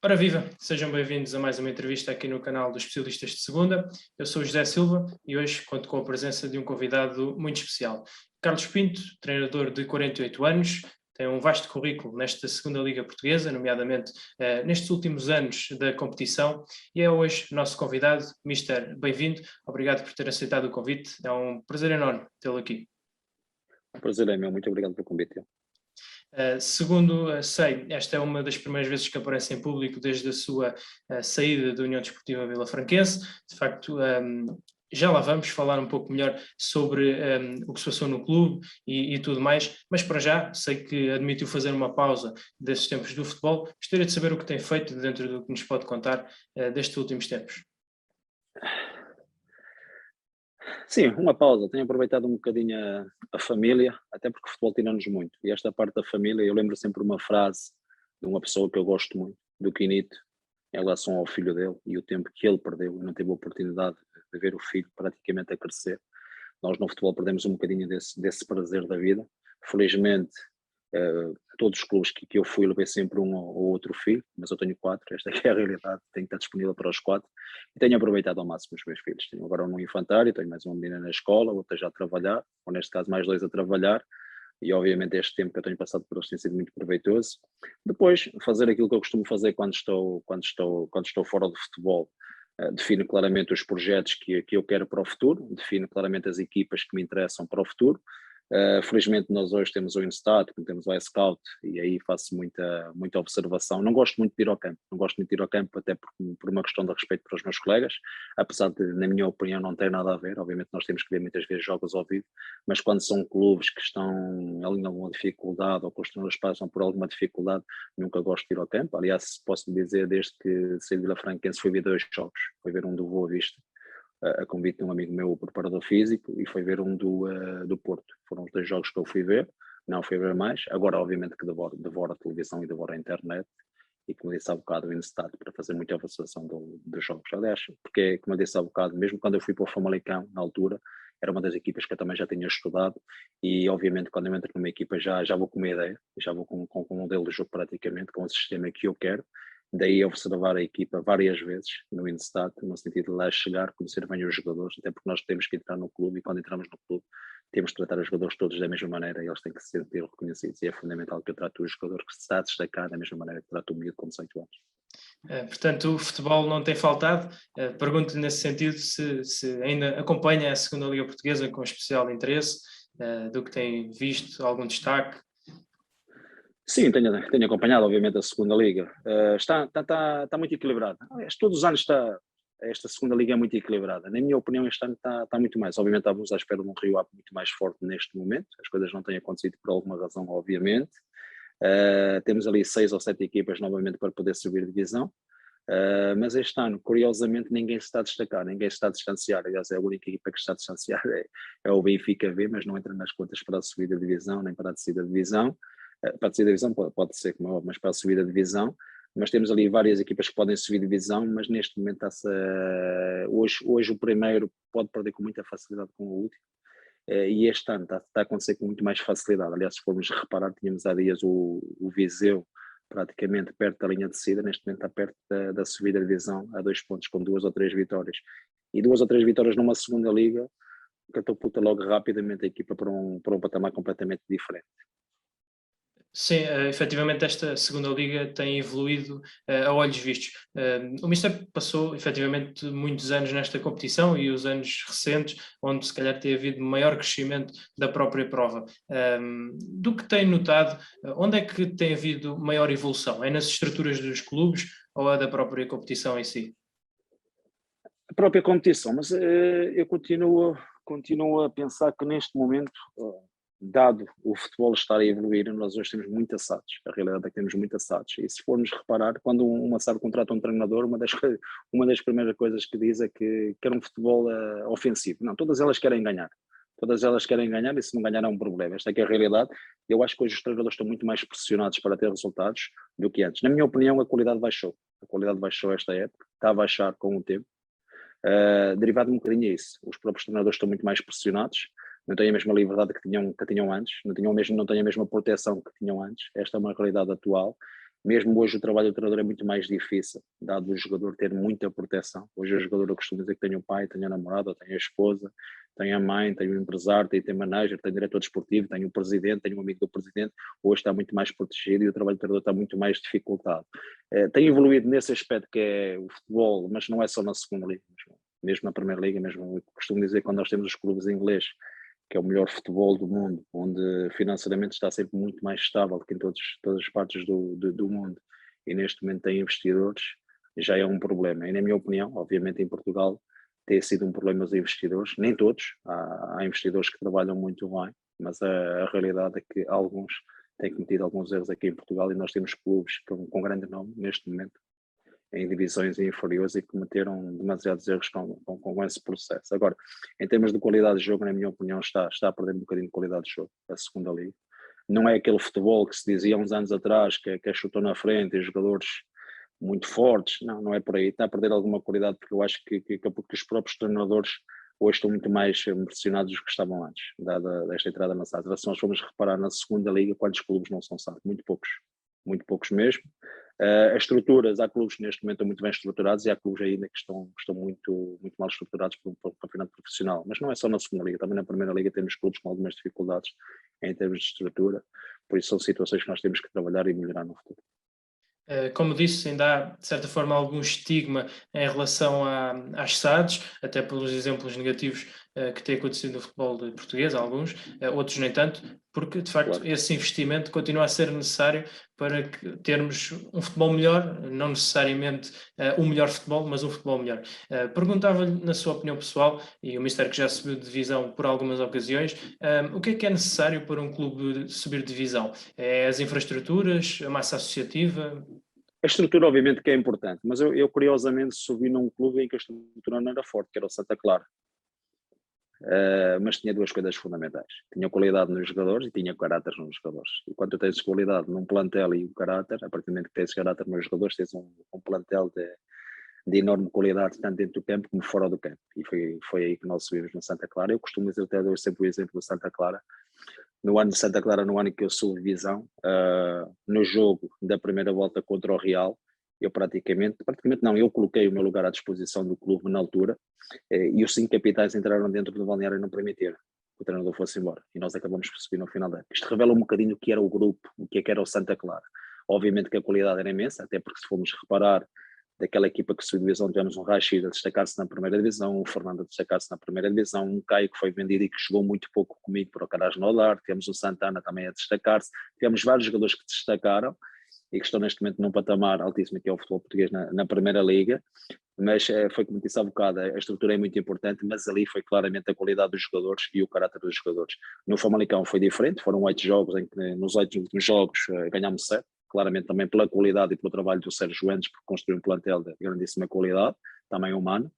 Ora viva, sejam bem-vindos a mais uma entrevista aqui no canal dos Especialistas de Segunda. Eu sou o José Silva e hoje conto com a presença de um convidado muito especial. Carlos Pinto, treinador de 48 anos, tem um vasto currículo nesta segunda Liga Portuguesa, nomeadamente nestes últimos anos da competição, e é hoje nosso convidado. Mister, bem-vindo, obrigado por ter aceitado o convite, é um prazer enorme tê-lo aqui. O prazer é meu, muito obrigado pelo convite. Segundo sei, esta é uma das primeiras vezes que aparece em público desde a sua saída da União Desportiva Vilafranquense. De facto, já lá vamos falar um pouco melhor sobre o que se passou no clube e tudo mais, mas para já sei que admitiu fazer uma pausa desses tempos do futebol. Gostaria de saber o que tem feito dentro do que nos pode contar destes últimos tempos. Sim, uma pausa. Tenho aproveitado um bocadinho a família, até porque o futebol tira-nos muito. E esta parte da família, eu lembro sempre uma frase de uma pessoa que eu gosto muito, do Quinito, em relação ao filho dele e o tempo que ele perdeu e não teve a oportunidade de ver o filho praticamente a crescer. Nós no futebol perdemos um bocadinho desse prazer da vida. Felizmente, todos os clubes que eu fui, levei sempre um ou outro filho, mas eu tenho quatro, esta é a realidade, tenho que estar disponível para os quatro, e tenho aproveitado ao máximo os meus filhos. Tenho agora um no infantário, tenho mais uma menina na escola, outra já a trabalhar, ou neste caso mais dois a trabalhar, e obviamente este tempo que eu tenho passado por eles tem sido muito proveitoso. Depois, fazer aquilo que eu costumo fazer quando estou fora do futebol. Defino claramente os projetos que eu quero para o futuro, defino claramente as equipas que me interessam para o futuro. Felizmente nós hoje temos o Instat, temos o iScout, e aí faço muita observação. Não gosto muito de ir ao campo, até por uma questão de respeito para os meus colegas, apesar de, na minha opinião, não ter nada a ver. Obviamente nós temos que ver muitas vezes jogos ao vivo, mas quando são clubes que estão ali em alguma dificuldade ou que os treinadores passam por alguma dificuldade, nunca gosto de ir ao campo. Aliás, posso dizer, desde que saí de Vilafranquense fui ver 2 jogos, foi ver um do Boa Vista, a convite de um amigo meu, o preparador físico, e foi ver um do Porto. Foram os 2 jogos que eu fui ver, não fui ver mais. Agora, obviamente, que devoro a televisão e devoro a internet, e como eu disse há bocado, o Instat, para fazer muita observação dos jogos. Aliás, porque, como eu disse há bocado, mesmo quando eu fui para o Famalicão, na altura, era uma das equipas que eu também já tinha estudado, e obviamente quando eu entro numa equipa já vou com uma ideia, já vou com um modelo de jogo praticamente, com o sistema que eu quero. Daí observar a equipa várias vezes no Instat, no sentido de lá chegar, conhecer bem os jogadores, até porque nós temos que entrar no clube, e quando entramos no clube temos que tratar os jogadores todos da mesma maneira, e eles têm que se sentir reconhecidos, e é fundamental que eu trate o jogador que se está a destacar da mesma maneira que trato o miúdo com 18 anos. Portanto, o futebol não tem faltado. Pergunto-lhe nesse sentido se ainda acompanha a segunda Liga Portuguesa com especial interesse, do que tem visto, algum destaque. Sim, tenho acompanhado, obviamente, a segunda liga. Está muito equilibrada. Aliás, todos os anos esta segunda liga é muito equilibrada. Na minha opinião, este ano está muito mais. Obviamente, estávamos à espera de um Rio Ave muito mais forte neste momento. As coisas não têm acontecido por alguma razão, obviamente. Temos ali 6 ou 7 equipas novamente para poder subir divisão. Mas este ano, curiosamente, ninguém se está a destacar, ninguém se está a distanciar. Aliás, é a única equipa que está a distanciar é o Benfica B, mas não entra nas contas para a subida da divisão, nem para a descida da divisão. Para a descida da divisão pode ser, como é óbvio, mas para a subida da divisão, nós temos ali várias equipas que podem subir de divisão, mas neste momento hoje o primeiro pode perder com muita facilidade com o último, e este ano está a acontecer com muito mais facilidade. Aliás, se formos reparar, tínhamos há dias o Viseu praticamente perto da linha de descida, neste momento está perto da subida de divisão, a 2 pontos, com 2 ou 3 vitórias. E 2 ou 3 vitórias numa segunda liga catapulta logo rapidamente a equipa para um patamar completamente diferente. Sim, efetivamente esta segunda liga tem evoluído a olhos vistos. O Mister passou efetivamente muitos anos nesta competição e os anos recentes, onde se calhar tem havido maior crescimento da própria prova. Do que tem notado, onde é que tem havido maior evolução? É nas estruturas dos clubes ou é da própria competição em si? A própria competição, mas eu continuo a pensar que neste momento, dado o futebol estar a evoluir, nós hoje temos muito assados. A realidade é que temos muito assados. E se formos reparar, quando um assado contrata um treinador, uma das primeiras coisas que diz é que quer um futebol ofensivo. Não, todas elas querem ganhar. Todas elas querem ganhar, e se não ganhar é um problema. Esta é que é a realidade. Eu acho que hoje os treinadores estão muito mais pressionados para ter resultados do que antes. Na minha opinião, a qualidade baixou. A qualidade baixou esta época, está a baixar com o tempo. Derivado um bocadinho a isso. Os próprios treinadores estão muito mais pressionados, não têm a mesma liberdade que tinham antes, não têm a mesma proteção que tinham antes. Esta é uma realidade atual, Mesmo hoje o trabalho do treinador é muito mais difícil, dado o jogador ter muita proteção. Hoje o jogador, eu costumo dizer que tem o pai, tem a namorada, tem a esposa, tem a mãe, tem o empresário, tem manager, tem diretor desportivo, tem o presidente, tem um amigo do presidente. Hoje está muito mais protegido e o trabalho do treinador está muito mais dificultado. Tem evoluído nesse aspecto que é o futebol, mas não é só na segunda liga, mesmo na primeira liga, mesmo eu costumo dizer que quando nós temos os clubes ingleses, que é o melhor futebol do mundo, onde financeiramente está sempre muito mais estável do que em todas as partes do mundo, e neste momento tem investidores, já é um problema. E na minha opinião, obviamente em Portugal, tem sido um problema os investidores, nem todos, há investidores que trabalham muito bem, mas a realidade é que alguns têm cometido alguns erros aqui em Portugal e nós temos clubes com grande nome neste momento, em divisões inferiores e que cometeram demasiados erros com esse processo. Agora, em termos de qualidade de jogo, na minha opinião, está a perder um bocadinho de qualidade de jogo, a segunda liga. Não é aquele futebol que se dizia há uns anos atrás, que é chutou na frente e jogadores muito fortes, não é por aí, está a perder alguma qualidade, porque eu acho que os próprios treinadores hoje estão muito mais pressionados do que estavam antes, dada esta entrada na SAD. Se nós formos reparar na segunda liga, quantos clubes não são SAD? Muito poucos mesmo. As estruturas, há clubes que neste momento estão muito bem estruturados e há clubes ainda que estão muito mal estruturados por um campeonato profissional, mas não é só na segunda liga, também na primeira liga temos clubes com algumas dificuldades em termos de estrutura, por isso são situações que nós temos que trabalhar e melhorar no futuro. Como disse, ainda há, de certa forma, algum estigma em relação às SADs, até pelos exemplos negativos que têm acontecido no futebol português, alguns, outros nem tanto, porque, de facto, Claro. esse investimento continua a ser necessário para termos um futebol melhor, não necessariamente o melhor futebol, mas um futebol melhor. Perguntava-lhe, na sua opinião pessoal, e o Mister que já subiu de divisão por algumas ocasiões, o que é necessário para um clube subir de divisão? É as infraestruturas, a massa associativa? A estrutura obviamente que é importante, mas eu curiosamente subi num clube em que a estrutura não era forte, que era o Santa Clara. Mas tinha duas coisas fundamentais. Tinha qualidade nos jogadores e tinha caráter nos jogadores. E quando tu tens qualidade num plantel e o caráter, a partir do momento que tens caráter nos jogadores, tens um plantel de enorme qualidade, tanto dentro do campo como fora do campo. E foi aí que nós subimos no Santa Clara. Eu costumo dizer, até dou sempre o exemplo do Santa Clara. No ano de Santa Clara, no ano em que eu subi divisão, no jogo da primeira volta contra o Real, eu praticamente não, eu coloquei o meu lugar à disposição do clube na altura, e os 5 capitães entraram dentro do balneário e não permitiram que o treinador fosse embora, e nós acabamos por subir no final da época. Isto revela um bocadinho o que era o grupo, o que era o Santa Clara. Obviamente que a qualidade era imensa, até porque se formos reparar, daquela equipa que subiu divisão, tivemos um Rachid a destacar-se na primeira divisão, um Fernando a destacar-se na primeira divisão, um Caio que foi vendido e que jogou muito pouco comigo para o Carajnodar, tivemos o Santana também a destacar-se, tivemos vários jogadores que destacaram e que estão neste momento num patamar altíssimo, que é o futebol português na primeira liga, mas foi como disse há bocado, a estrutura é muito importante, mas ali foi claramente a qualidade dos jogadores e o caráter dos jogadores. No Famalicão foi diferente, foram 8 jogos em que nos 8 últimos jogos ganhámos 7, claramente também pela qualidade e pelo trabalho do Sérgio Endes, por construir um plantel de grandíssima qualidade, também humano,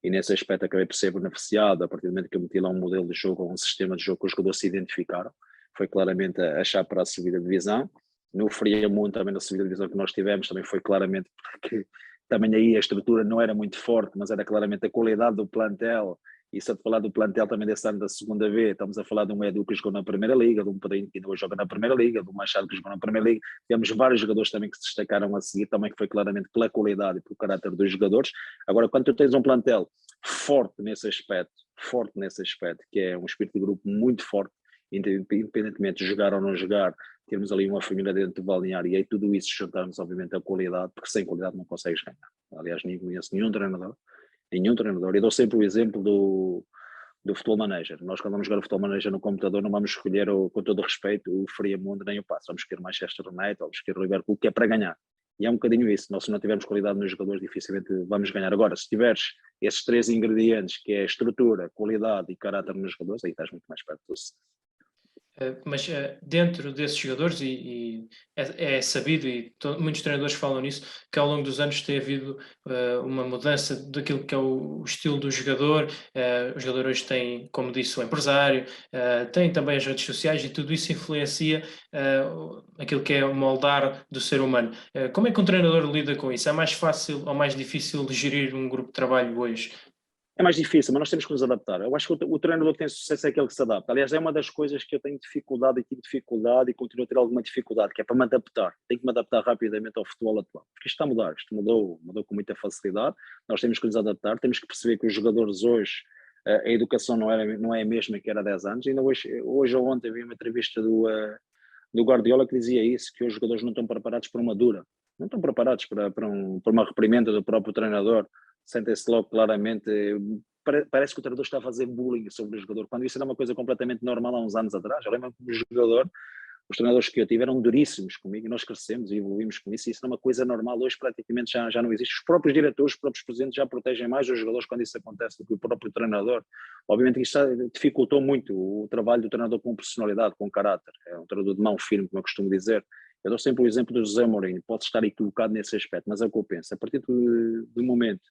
e nesse aspecto acabei por ser beneficiado, a partir do momento que eu meti lá um modelo de jogo, um sistema de jogo que os jogadores se identificaram, foi claramente a chave para a subida de divisão. No Friamundo, também na subida de divisão que nós tivemos, também foi claramente porque também aí a estrutura não era muito forte, mas era claramente a qualidade do plantel. E só de falar do plantel também desse ano da segunda vez, estamos a falar de um Edu que jogou na primeira liga, de um Pedrinho que ainda joga na primeira liga, de um Machado que jogou na primeira liga. Tivemos vários jogadores também que se destacaram a seguir, também que foi claramente pela qualidade e pelo caráter dos jogadores. Agora, quando tu tens um plantel forte nesse aspecto, que é um espírito de grupo muito forte, independentemente de jogar ou não jogar, termos ali uma família dentro do balneário e aí tudo isso juntarmos obviamente a qualidade, porque sem qualidade não consegues ganhar. Aliás, nem conheço nenhum treinador. Eu dou sempre o exemplo do Futebol Manager. Nós quando vamos jogar o Futebol Manager no computador não vamos escolher, com todo o respeito, o Friamundo nem o Passo, vamos escolher o Manchester United, vamos escolher o Liverpool, que é para ganhar. E é um bocadinho isso, nós se não tivermos qualidade nos jogadores dificilmente vamos ganhar. Agora, se tiveres esses 3 ingredientes, que é estrutura, qualidade e caráter nos jogadores, aí estás muito mais perto do sucesso. Mas dentro desses jogadores, e é sabido, e muitos treinadores falam nisso, que ao longo dos anos tem havido uma mudança daquilo que é o estilo do jogador. Os jogadores têm, como disse, o empresário, têm também as redes sociais e tudo isso influencia aquilo que é o moldar do ser humano. Como é que um treinador lida com isso? É mais fácil ou mais difícil de gerir um grupo de trabalho hoje? é mais difícil, mas nós temos que nos adaptar. Eu acho que o treinador que tem sucesso é aquele que se adapta. Aliás, é uma das coisas que eu tenho dificuldade e tive dificuldade e continuo a ter alguma dificuldade, que é para me adaptar. Tenho que me adaptar rapidamente ao futebol atual, porque isto está a mudar, isto mudou com muita facilidade. Nós temos que nos adaptar, temos que perceber que os jogadores hoje, a educação não é a mesma que era há 10 anos. Ainda hoje ou ontem vi uma entrevista do Guardiola que dizia isso, que os jogadores não estão preparados para uma dura, não estão preparados para uma reprimenda do próprio treinador. Sentem-se logo claramente, parece que o treinador está a fazer bullying sobre o jogador, quando isso era uma coisa completamente normal há uns anos atrás. Eu lembro que os treinadores que eu tive eram duríssimos comigo e nós crescemos e evoluímos com isso, e isso é uma coisa normal. Hoje praticamente já não existe. Os próprios diretores, os próprios presidentes já protegem mais os jogadores quando isso acontece do que o próprio treinador. Obviamente isso dificultou muito o trabalho do treinador com personalidade, com caráter. É um treinador de mão firme, como eu costumo dizer. Eu dou sempre o exemplo do José Mourinho, pode estar equivocado nesse aspecto, mas é o que eu penso. A partir do momento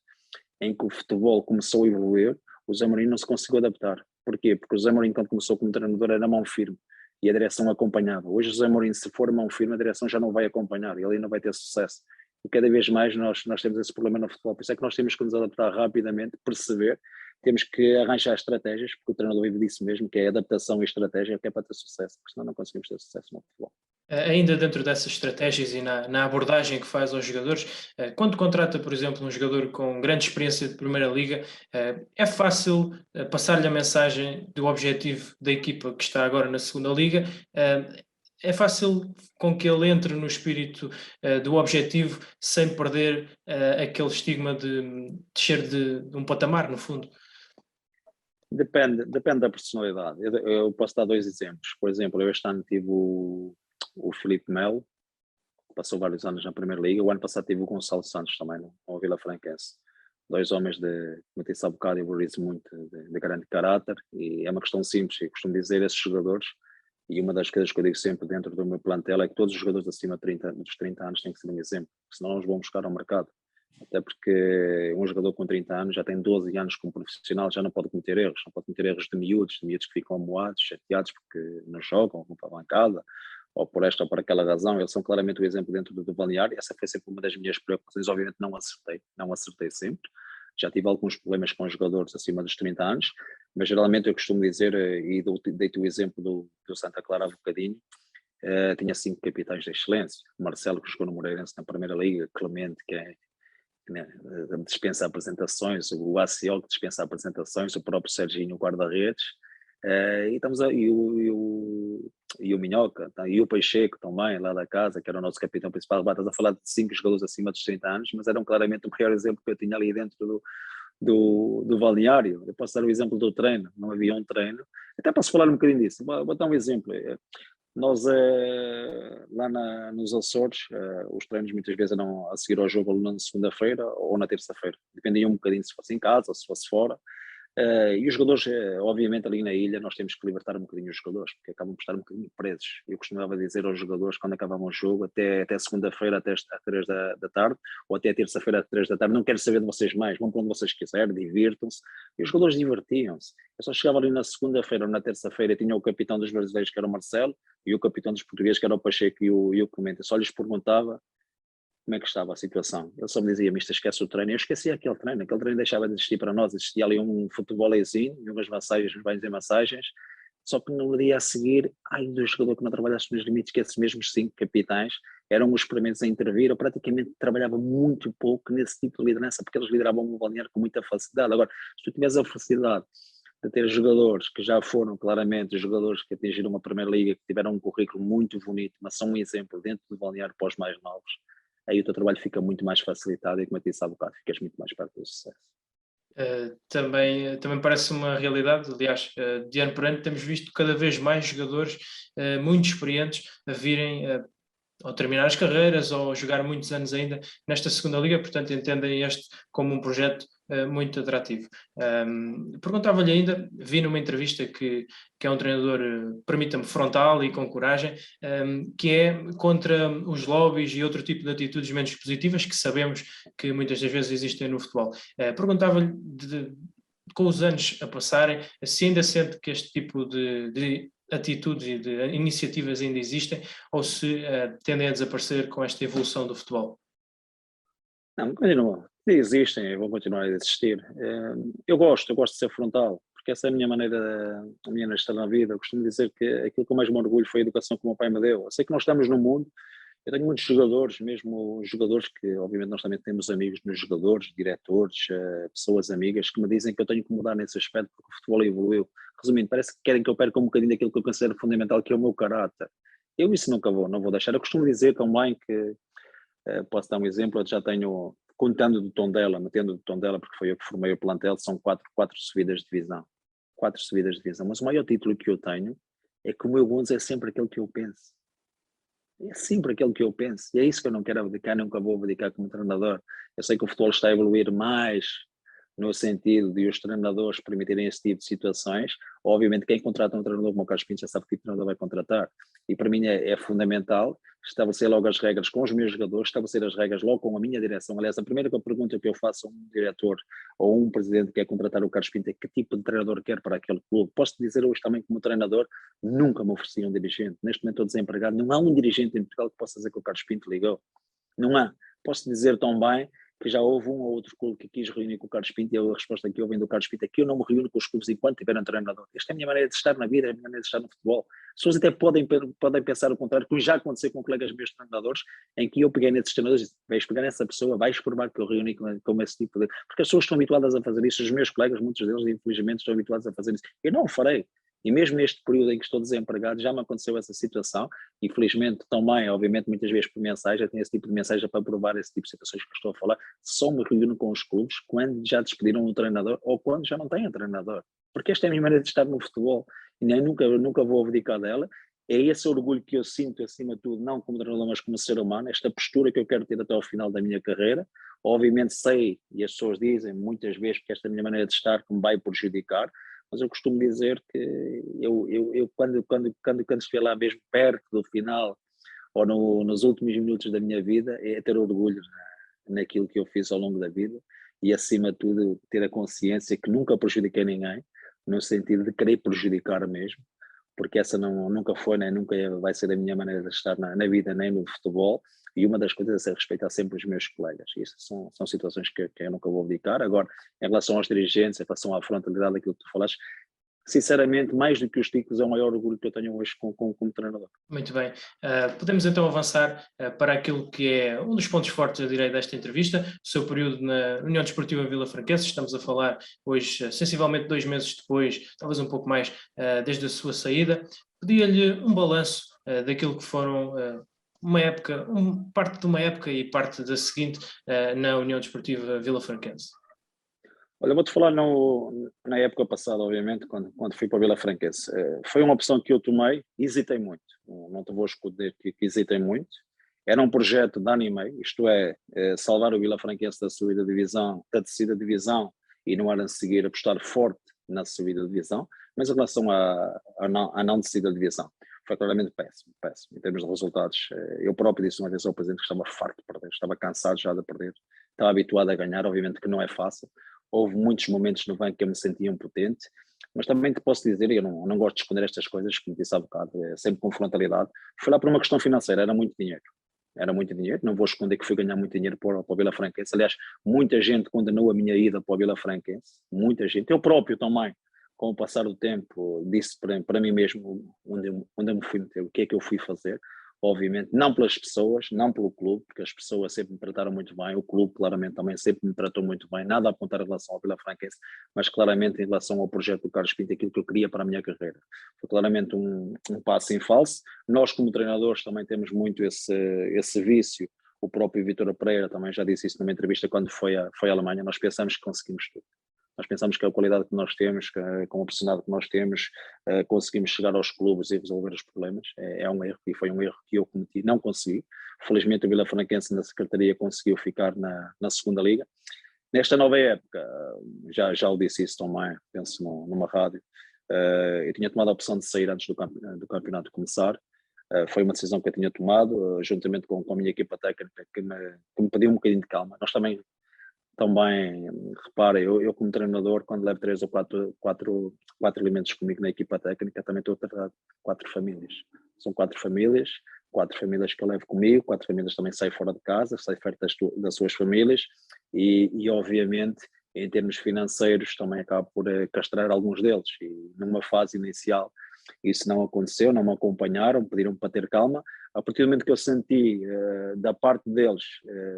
em que o futebol começou a evoluir, o José Mourinho não se conseguiu adaptar. Porquê? Porque o José Mourinho, quando começou como treinador, era mão firme e a direção acompanhava. Hoje o José Mourinho, se for mão firme, a direção já não vai acompanhar, ele não vai ter sucesso. E cada vez mais nós temos esse problema no futebol. Por isso é que nós temos que nos adaptar rapidamente, perceber, temos que arranjar estratégias, porque o treinador vive disso mesmo, que é adaptação e estratégia, que é para ter sucesso, porque senão não conseguimos ter sucesso no futebol. Ainda dentro dessas estratégias e na abordagem que faz aos jogadores, quando contrata, por exemplo, um jogador com grande experiência de Primeira Liga, é fácil passar-lhe a mensagem do objetivo da equipa que está agora na Segunda Liga? É fácil com que ele entre no espírito do objetivo sem perder aquele estigma de descer de um patamar, no fundo? Depende da personalidade. Eu posso dar 2 exemplos. Por exemplo, eu este ano tive o Filipe Melo, que passou vários anos na Primeira Liga. O ano passado tive o Gonçalo Santos também, no Vila Franquense. 2 homens como eu disse há bocado, eu valorizo muito, de grande caráter, e é uma questão simples. Eu costumo dizer a esses jogadores, e uma das coisas que eu digo sempre dentro do meu plantel é que todos os jogadores acima dos 30 anos têm que ser um exemplo, senão não os vão buscar ao mercado. Até porque um jogador com 30 anos já tem 12 anos como profissional, já não pode cometer erros, não pode cometer erros de miúdos que ficam amoados, chateados porque não jogam, vão para a bancada, ou por esta ou por aquela razão. Eles são claramente o exemplo dentro do balneário. Essa foi sempre uma das minhas preocupações. Obviamente não acertei sempre. Já tive alguns problemas com jogadores acima dos 30 anos, mas geralmente eu costumo dizer, e dei-te o exemplo do Santa Clara há bocadinho, tinha 5 capitães de excelência: Marcelo, que jogou no Moreirense na Primeira Liga; Clemente, que dispensa apresentações; o ACO, que dispensa apresentações; o próprio Serginho, o guarda-redes, e o Minhoca, e o Pacheco também, lá da casa, que era o nosso capitão principal. Estás a falar de 5 jogadores acima dos 30 anos, mas eram claramente o maior exemplo que eu tinha ali dentro do balneário. Eu posso dar o exemplo do treino, não havia um treino. Até posso falar um bocadinho disso. Vou dar um exemplo. Nós, lá nos Açores, os treinos muitas vezes eram a seguir ao jogo ou na segunda-feira ou na terça-feira. Dependia um bocadinho se fosse em casa ou se fosse fora. E os jogadores, obviamente ali na ilha nós temos que libertar um bocadinho os jogadores, porque acabam por estar um bocadinho presos. Eu costumava dizer aos jogadores, quando acabavam o jogo, até segunda-feira às 3 da tarde, ou até terça-feira às 3 da tarde, não quero saber de vocês mais, vão para onde vocês quiserem, divirtam-se. E os jogadores divertiam-se. Eu só chegava ali na segunda-feira ou na terça-feira e tinha o capitão dos brasileiros, que era o Marcelo, e o capitão dos portugueses, que era o Pacheco e o Clemente. Eu só lhes perguntava como é que estava a situação. Ele só me dizia: mister, esquece o treino. Eu esquecia aquele treino deixava de existir para nós. Existia ali um futebolzinho, umas massagens, uns banhos e massagens, só que no dia a seguir, do jogador que não trabalhasse nos limites, que esses mesmos 5 capitães eram os primeiros a intervir. Eu praticamente trabalhava muito pouco nesse tipo de liderança, porque eles lideravam o balneário com muita facilidade. Agora, se tu tiveres a facilidade de ter jogadores que já foram claramente jogadores que atingiram uma Primeira Liga, que tiveram um currículo muito bonito, mas são um exemplo dentro do balneário para os mais novos, aí o teu trabalho fica muito mais facilitado e, como eu te disse há bocado, ficas muito mais perto do sucesso. Também parece uma realidade. Aliás, de ano por ano temos visto cada vez mais jogadores muito experientes a virem ou terminar as carreiras ou jogar muitos anos ainda nesta Segunda Liga, portanto entendem este como um projeto muito atrativo. Perguntava-lhe ainda, vi numa entrevista que é um treinador, permita-me, frontal e com coragem, que é contra os lobbies e outro tipo de atitudes menos positivas que sabemos que muitas das vezes existem no futebol. Perguntava-lhe, com os anos a passarem, se ainda sente que este tipo de atitudes e de iniciativas ainda existem, ou se tendem a desaparecer com esta evolução do futebol? Não, continua. Existem, vão continuar a existir. Eu gosto de ser frontal, porque essa é a minha maneira de estar na vida. Eu costumo dizer que aquilo que eu mais me orgulho foi a educação que o meu pai me deu. Eu sei que nós estamos no mundo, eu tenho muitos jogadores, mesmo jogadores que, obviamente, nós também temos amigos nos jogadores, diretores, pessoas amigas, que me dizem que eu tenho que mudar nesse aspecto porque o futebol evoluiu. Resumindo, parece que querem que eu perca um bocadinho daquilo que eu considero fundamental, que é o meu caráter. Eu isso nunca não vou deixar. Eu costumo dizer também que, posso dar um exemplo, eu já tenho, contando do Tondela, metendo do Tondela, porque foi eu que formei o plantel, são quatro subidas de divisão. 4 subidas de divisão. Mas o maior título que eu tenho é que o meu Gonzo é sempre aquele que eu penso. É sempre aquilo que eu penso, e é isso que eu não quero abdicar, nunca vou abdicar como treinador. Eu sei que o futebol está a evoluir mais no sentido de os treinadores permitirem esse tipo de situações. Obviamente, quem contrata um treinador como o Carlos Pinto já sabe que tipo de treinador vai contratar. E para mim é fundamental estabelecer logo as regras com os meus jogadores, estabelecer as regras logo com a minha direção. Aliás, a primeira pergunta que eu faço a um diretor ou um presidente que quer contratar o Carlos Pinto é que tipo de treinador quer para aquele clube. Posso dizer hoje também como treinador, nunca me ofereci um dirigente. Neste momento estou desempregado, não há um dirigente em Portugal que possa dizer que o Carlos Pinto ligou. Não há. Posso dizer também que já houve um ou outro clube que quis reunir com o Carlos Pinto, e a resposta que eu venho do Carlos Pinto é que eu não me reúno com os clubes enquanto tiver um treinador. Esta é a minha maneira de estar na vida, é a minha maneira de estar no futebol. As pessoas até podem pensar o contrário, que já aconteceu com colegas meus treinadores, em que eu peguei nesses treinadores e disse, vais pegar nessa pessoa, vais provar que eu reuni com esse tipo de... Porque as pessoas estão habituadas a fazer isso, os meus colegas, muitos deles, infelizmente, estão habituados a fazer isso. Eu não o farei. E mesmo neste período em que estou desempregado, já me aconteceu essa situação, e felizmente também, obviamente, muitas vezes por mensagem, eu tenho esse tipo de mensagem para provar esse tipo de situações que estou a falar, só me reúno com os clubes quando já despediram o treinador ou quando já não têm treinador. Porque esta é a minha maneira de estar no futebol, e eu nunca vou abdicar dela. É esse orgulho que eu sinto, acima de tudo, não como treinador, mas como ser humano, esta postura que eu quero ter até ao final da minha carreira. Obviamente sei, e as pessoas dizem muitas vezes que esta é a minha maneira de estar que me vai prejudicar, mas eu costumo dizer que eu quando estiver lá mesmo perto do final ou nos últimos minutos da minha vida, é ter orgulho naquilo que eu fiz ao longo da vida e, acima de tudo, ter a consciência que nunca prejudiquei ninguém, no sentido de querer prejudicar mesmo, porque essa nunca foi, nem nunca vai ser a minha maneira de estar na vida, nem no futebol. E uma das coisas é ser respeitar sempre os meus colegas. Isso são situações que eu nunca vou abdicar. Agora, em relação aos dirigentes, em relação à frontalidade daquilo que tu falaste, sinceramente, mais do que os títulos, é o maior orgulho que eu tenho hoje como treinador. Muito bem. Podemos então avançar para aquilo que é um dos pontos fortes, eu direi, desta entrevista, o seu período na União Desportiva Vila Franquense. Estamos a falar hoje, sensivelmente 2 meses depois, talvez um pouco mais, desde a sua saída. Pedia-lhe um balanço daquilo que foram uma época, parte de uma época e parte da seguinte na União Desportiva Vila Franquense. Olha, vou-te falar na época passada, obviamente, quando fui para a Vila Franquense. Foi uma opção que eu tomei, hesitei muito. Não te vou esconder que hesitei muito. Era um projeto de ano e meio, isto é, salvar o Vila Franquense da subida divisão, da descida divisão, e no ano a seguir apostar forte na subida divisão, mas em relação à não descida divisão, foi claramente péssimo, péssimo. Em termos de resultados, eu próprio disse uma vez ao presidente que estava farto de perder, estava cansado já de perder, estava habituado a ganhar, obviamente que não é fácil. Houve muitos momentos no banco que eu me sentia impotente, mas também te posso dizer, e eu não gosto de esconder estas coisas, como disse há bocado, sempre com frontalidade, foi lá por uma questão financeira, era muito dinheiro, não vou esconder que fui ganhar muito dinheiro para o Vila Franquense. Aliás, muita gente condenou a minha ida para o Vila Franquense, muita gente, eu próprio também, com o passar do tempo, disse para mim mesmo onde eu me fui meter, o que é que eu fui fazer. Obviamente, não pelas pessoas, não pelo clube, porque as pessoas sempre me trataram muito bem, o clube claramente também sempre me tratou muito bem, nada a apontar em relação ao Vila Franquense, mas claramente em relação ao projeto do Carlos Pinto, aquilo que eu queria para a minha carreira. Foi claramente um passo em falso. Nós, como treinadores, também temos muito esse vício. O próprio Vítor Pereira também já disse isso numa entrevista quando foi à Alemanha. Nós pensamos que conseguimos tudo. Nós pensamos que a qualidade que nós temos, com a personalidade que nós temos, conseguimos chegar aos clubes e resolver os problemas. É um erro, e foi um erro que eu cometi, não consegui. Felizmente o Vila Franquense na Secretaria conseguiu ficar na segunda Liga. Nesta nova época, já o disse isso também, penso numa rádio, eu tinha tomado a opção de sair antes do campeonato começar. Foi uma decisão que eu tinha tomado, juntamente com a minha equipa técnica, que me pediu um bocadinho de calma. Nós também, repara, eu como treinador, quando levo 3 ou 4 elementos comigo na equipa técnica, também estou a tratar 4 famílias. São 4 famílias que eu levo comigo, 4 famílias também saem fora de casa, saem perto das suas famílias, e obviamente em termos financeiros também acaba por castrar alguns deles, e numa fase inicial isso não aconteceu, não me acompanharam, pediram para ter calma. A partir do momento que eu senti da parte deles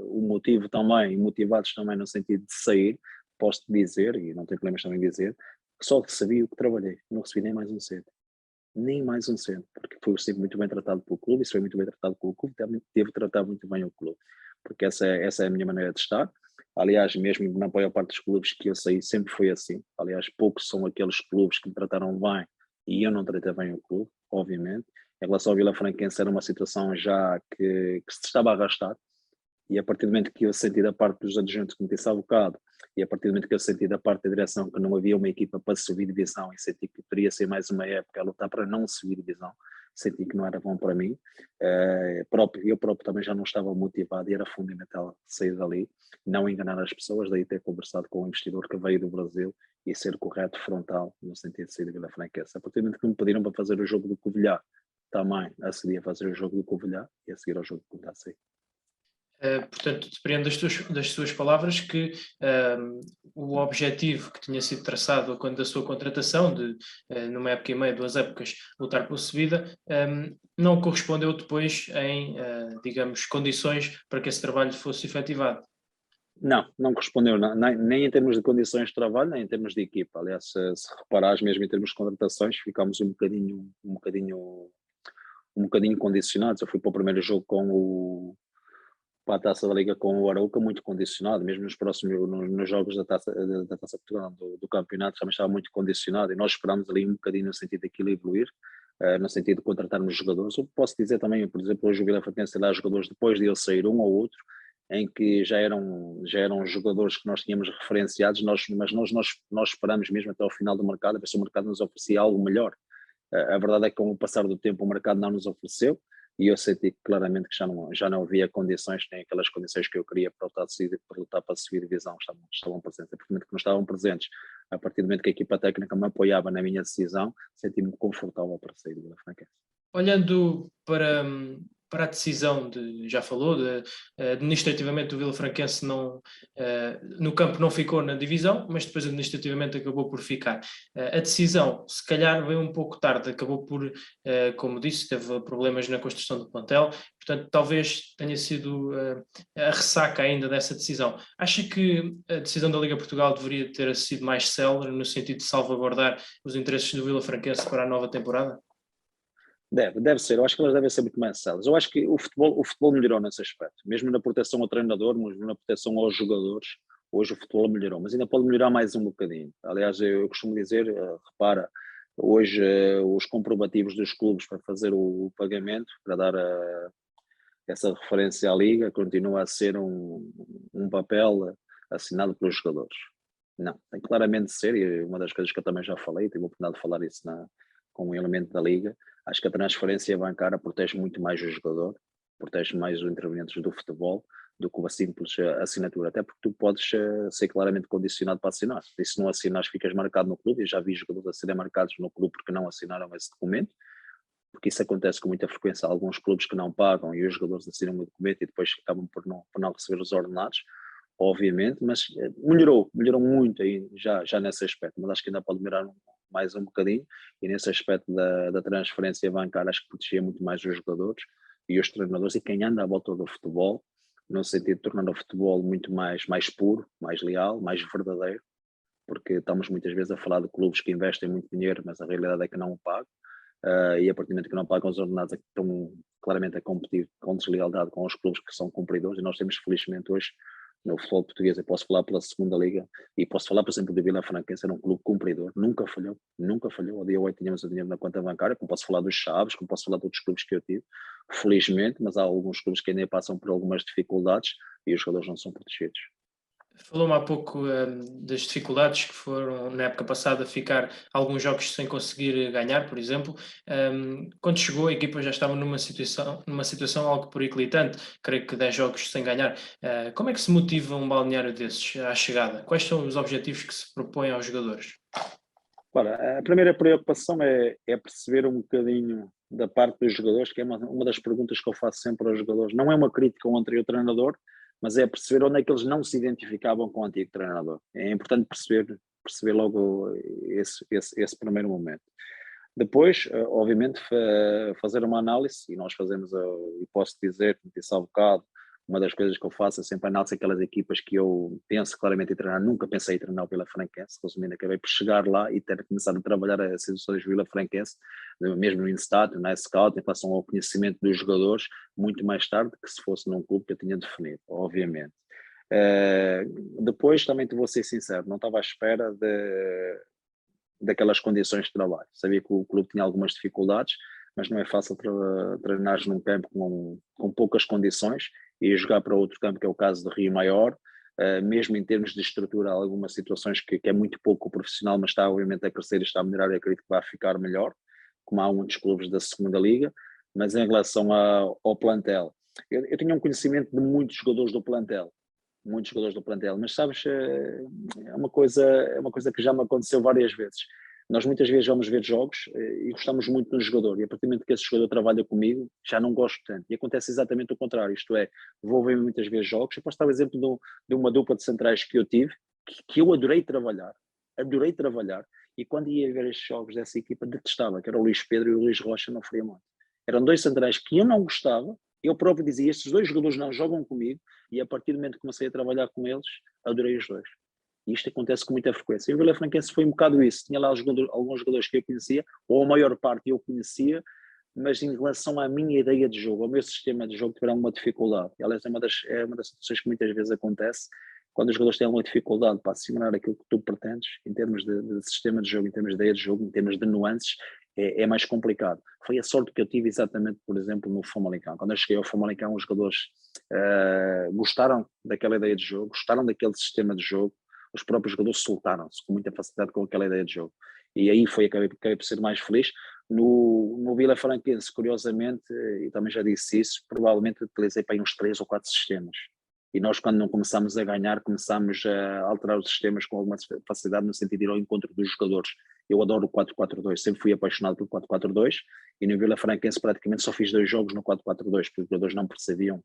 o motivo também, motivados também no sentido de sair, posso dizer, e não tenho problemas também em dizer, que só recebi o que trabalhei, não recebi nem mais um cento. Nem mais um cento, porque fui sempre muito bem tratado pelo clube, e se foi muito bem tratado pelo clube, também devo tratar muito bem o clube, porque essa é a minha maneira de estar. Aliás, mesmo na maior parte dos clubes que eu saí, sempre foi assim. Aliás, poucos são aqueles clubes que me trataram bem e eu não tratei bem o clube, obviamente. Em relação ao Vila Franquense, era uma situação já que se estava a arrastar, e a partir do momento que eu senti da parte dos adjuntos que me disse há bocado, e a partir do momento que eu senti da parte da direção que não havia uma equipa para subir divisão, e senti que poderia ser mais uma época a lutar para não subir divisão, senti que não era bom para mim. Eu próprio também já não estava motivado, e era fundamental sair dali, não enganar as pessoas, daí ter conversado com o investidor que veio do Brasil e ser correto, frontal, no sentido de sair da Vila Franquense. A partir do momento que me pediram para fazer o jogo do Covilhã, também acedi a fazer o jogo do Covilhã e a seguir ao jogo do Covilhã saí. Portanto, depreendo das suas palavras que o objetivo que tinha sido traçado quando da sua contratação, de numa época e meia, 2 épocas, lutar pela subida, não correspondeu depois em, digamos, condições para que esse trabalho fosse efetivado. Não correspondeu, nem em termos de condições de trabalho, nem em termos de equipa. Aliás, se reparares, mesmo em termos de contratações, ficámos um bocadinho condicionados. Eu fui para o primeiro jogo para a Taça da Liga com o Arauca muito condicionado, mesmo nos jogos da Taça Portugal, do campeonato, também estava muito condicionado, e nós esperámos ali um bocadinho no sentido daquilo evoluir, no sentido de contratarmos jogadores. Eu posso dizer também, por exemplo, hoje o Vila Franquense dá jogadores depois de eu sair, um ou outro, em que já eram jogadores que nós tínhamos referenciados, mas nós esperamos mesmo até ao final do mercado, a ver se o mercado nos oferecia algo melhor. A verdade é que com o passar do tempo o mercado não nos ofereceu, e eu senti claramente que já não havia condições, nem aquelas condições que eu queria para lutar para subir divisão, estavam presentes. A partir do momento que não estavam presentes, a partir do momento que a equipa técnica me apoiava na minha decisão, senti-me confortável para sair do Vila Franquense. Olhando para a decisão já falou, administrativamente o Vila Franquense no campo não ficou na divisão, mas depois administrativamente acabou por ficar. A decisão, se calhar, veio um pouco tarde, acabou por, como disse, teve problemas na construção do plantel, portanto, talvez tenha sido a ressaca ainda dessa decisão. Acha que a decisão da Liga Portugal deveria ter sido mais célere, no sentido de salvaguardar os interesses do Vila Franquense para a nova temporada? Deve ser, eu acho que elas devem ser muito mais células. Eu acho que o futebol melhorou nesse aspecto, mesmo na proteção ao treinador, mesmo na proteção aos jogadores. Hoje o futebol melhorou, mas ainda pode melhorar mais um bocadinho. Aliás, eu costumo dizer, repara, hoje os comprovativos dos clubes para fazer o pagamento, para dar essa referência à Liga, continua a ser um papel assinado pelos jogadores. Não, tem claramente de ser, e uma das coisas que eu também já falei, tive a oportunidade de falar isso com um elemento da Liga. Acho que a transferência bancária protege muito mais o jogador, protege mais os intervenientes do futebol do que uma simples assinatura, até porque tu podes ser claramente condicionado para assinar, e se não assinares ficas marcado no clube. Eu já vi jogadores a serem marcados no clube porque não assinaram esse documento, porque isso acontece com muita frequência. Há alguns clubes que não pagam e os jogadores assinam o documento e depois acabam por não receber os ordenados, obviamente, mas melhorou muito aí já nesse aspecto, mas acho que ainda pode melhorar mais um bocadinho, e nesse aspecto da transferência bancária acho que protegia muito mais os jogadores e os treinadores e quem anda à volta do futebol, no sentido de tornar o futebol muito mais puro, mais leal, mais verdadeiro, porque estamos muitas vezes a falar de clubes que investem muito dinheiro, mas a realidade é que não o pagam, e a partir do momento que não pagam os ordenados é que estão claramente a competir com deslealdade com os clubes que são cumpridores, e nós temos felizmente hoje no futebol português. Eu posso falar pela segunda liga e posso falar, por exemplo, do Vila Franquense, era um clube cumpridor, nunca falhou, ao dia 8 tínhamos o dinheiro na conta bancária, como posso falar dos Chaves, como posso falar de outros clubes que eu tive, felizmente, mas há alguns clubes que ainda passam por algumas dificuldades e os jogadores não são protegidos. Falou-me há pouco das dificuldades que foram, na época passada, ficar alguns jogos sem conseguir ganhar, por exemplo. Quando chegou, a equipa já estava numa situação algo periclitante, creio que 10 jogos sem ganhar. Como é que se motiva um balneário desses à chegada? Quais são os objetivos que se propõem aos jogadores? Ora, a primeira preocupação é perceber um bocadinho da parte dos jogadores, que é uma das perguntas que eu faço sempre aos jogadores. Não é uma crítica ao anterior treinador, mas é perceber onde é que eles não se identificavam com o antigo treinador. É importante perceber logo esse primeiro momento. Depois, obviamente, fazer uma análise, e nós fazemos, e posso dizer, como disse há bocado, uma das coisas que eu faço é sempre análise aquelas equipas que eu penso claramente em treinar. Nunca pensei em treinar o Vila Franquense, resumindo, acabei por chegar lá e ter começado a trabalhar as situações do Vila Franquense, mesmo no Instat, na Scout, em relação ao conhecimento dos jogadores, muito mais tarde que se fosse num clube que eu tinha definido, obviamente. Depois, também te vou ser sincero, não estava à espera daquelas condições de trabalho. Sabia que o clube tinha algumas dificuldades, mas não é fácil treinar num campo com poucas condições e jogar para outro campo, que é o caso do Rio Maior, mesmo em termos de estrutura, há algumas situações que é muito pouco profissional, mas está obviamente a crescer e está a melhorar, e acredito que vai ficar melhor, como há muitos clubes da segunda liga. Mas em relação ao plantel, eu tinha um conhecimento de muitos jogadores do plantel, mas sabes, é uma coisa que já me aconteceu várias vezes. Nós muitas vezes vamos ver jogos e gostamos muito de um jogador, e a partir do momento que esse jogador trabalha comigo, já não gosto tanto. E acontece exatamente o contrário, isto é, vou ver muitas vezes jogos. Eu posso dar o exemplo de uma dupla de centrais que eu tive, que eu adorei trabalhar, e quando ia ver estes jogos dessa equipa detestava, que era o Luís Pedro e o Luís Rocha no Friamonte. Eram dois centrais que eu não gostava, eu próprio dizia, estes dois jogadores não jogam comigo, e a partir do momento que comecei a trabalhar com eles, adorei os dois. E isto acontece com muita frequência. E o Vila Franquense foi um bocado isso. Tinha lá alguns jogadores que eu conhecia, ou a maior parte eu conhecia, mas em relação à minha ideia de jogo, ao meu sistema de jogo, tiveram uma dificuldade. E, aliás, é uma das situações que muitas vezes acontece, quando os jogadores têm alguma dificuldade para assimilar aquilo que tu pretendes, em termos de sistema de jogo, em termos de ideia de jogo, em termos de nuances, é mais complicado. Foi a sorte que eu tive exatamente, por exemplo, no Famalicão. Quando eu cheguei ao Famalicão, os jogadores gostaram daquela ideia de jogo, gostaram daquele sistema de jogo, os próprios jogadores soltaram-se com muita facilidade com aquela ideia de jogo. E aí acabei por ser mais feliz. No Vila Franquense, curiosamente, e também já disse isso, provavelmente utilizei para aí uns 3 ou 4 sistemas. E nós, quando não começámos a ganhar, começámos a alterar os sistemas com alguma facilidade, no sentido de ir ao encontro dos jogadores. Eu adoro o 4-4-2, sempre fui apaixonado pelo 4-4-2, e no Vila Franquense praticamente só fiz 2 jogos no 4-4-2, porque os jogadores não percebiam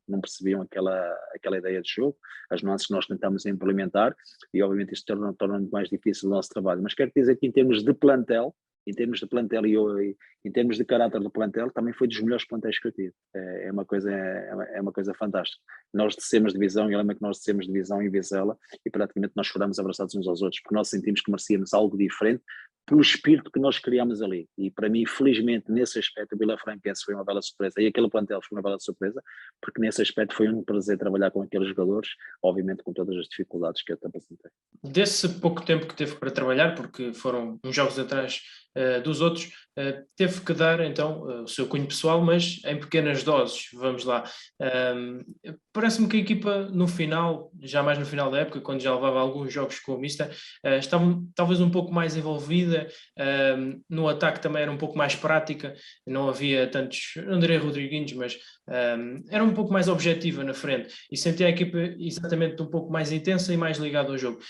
aquela ideia de jogo, as nuances que nós tentamos implementar, e obviamente isto torna muito mais difícil o nosso trabalho. Mas quero dizer que em termos de plantel e em termos de caráter do plantel, também foi dos melhores plantéis que eu tive. É uma coisa fantástica. Nós descemos divisão, e eu lembro que nós descemos divisão em Vizela, e praticamente nós choramos abraçados uns aos outros, porque nós sentimos que merecíamos algo diferente, pelo espírito que nós criámos ali. E para mim, felizmente, nesse aspecto, o Vila Franquense foi uma bela surpresa, e aquele plantel foi uma bela surpresa, porque nesse aspecto foi um prazer trabalhar com aqueles jogadores, obviamente com todas as dificuldades que eu te apresentei. Desse pouco tempo que teve para trabalhar, porque foram uns jogos atrás dos outros, teve que dar então o seu cunho pessoal, mas em pequenas doses. Vamos lá. Parece-me que a equipa no final, já mais no final da época, quando já levava alguns jogos com o Mista, estava talvez um pouco mais envolvida, no ataque também era um pouco mais prática, não havia tantos, não direi Rodriguinhos, mas era um pouco mais objetiva na frente, e sentia a equipa exatamente um pouco mais intensa e mais ligada ao jogo.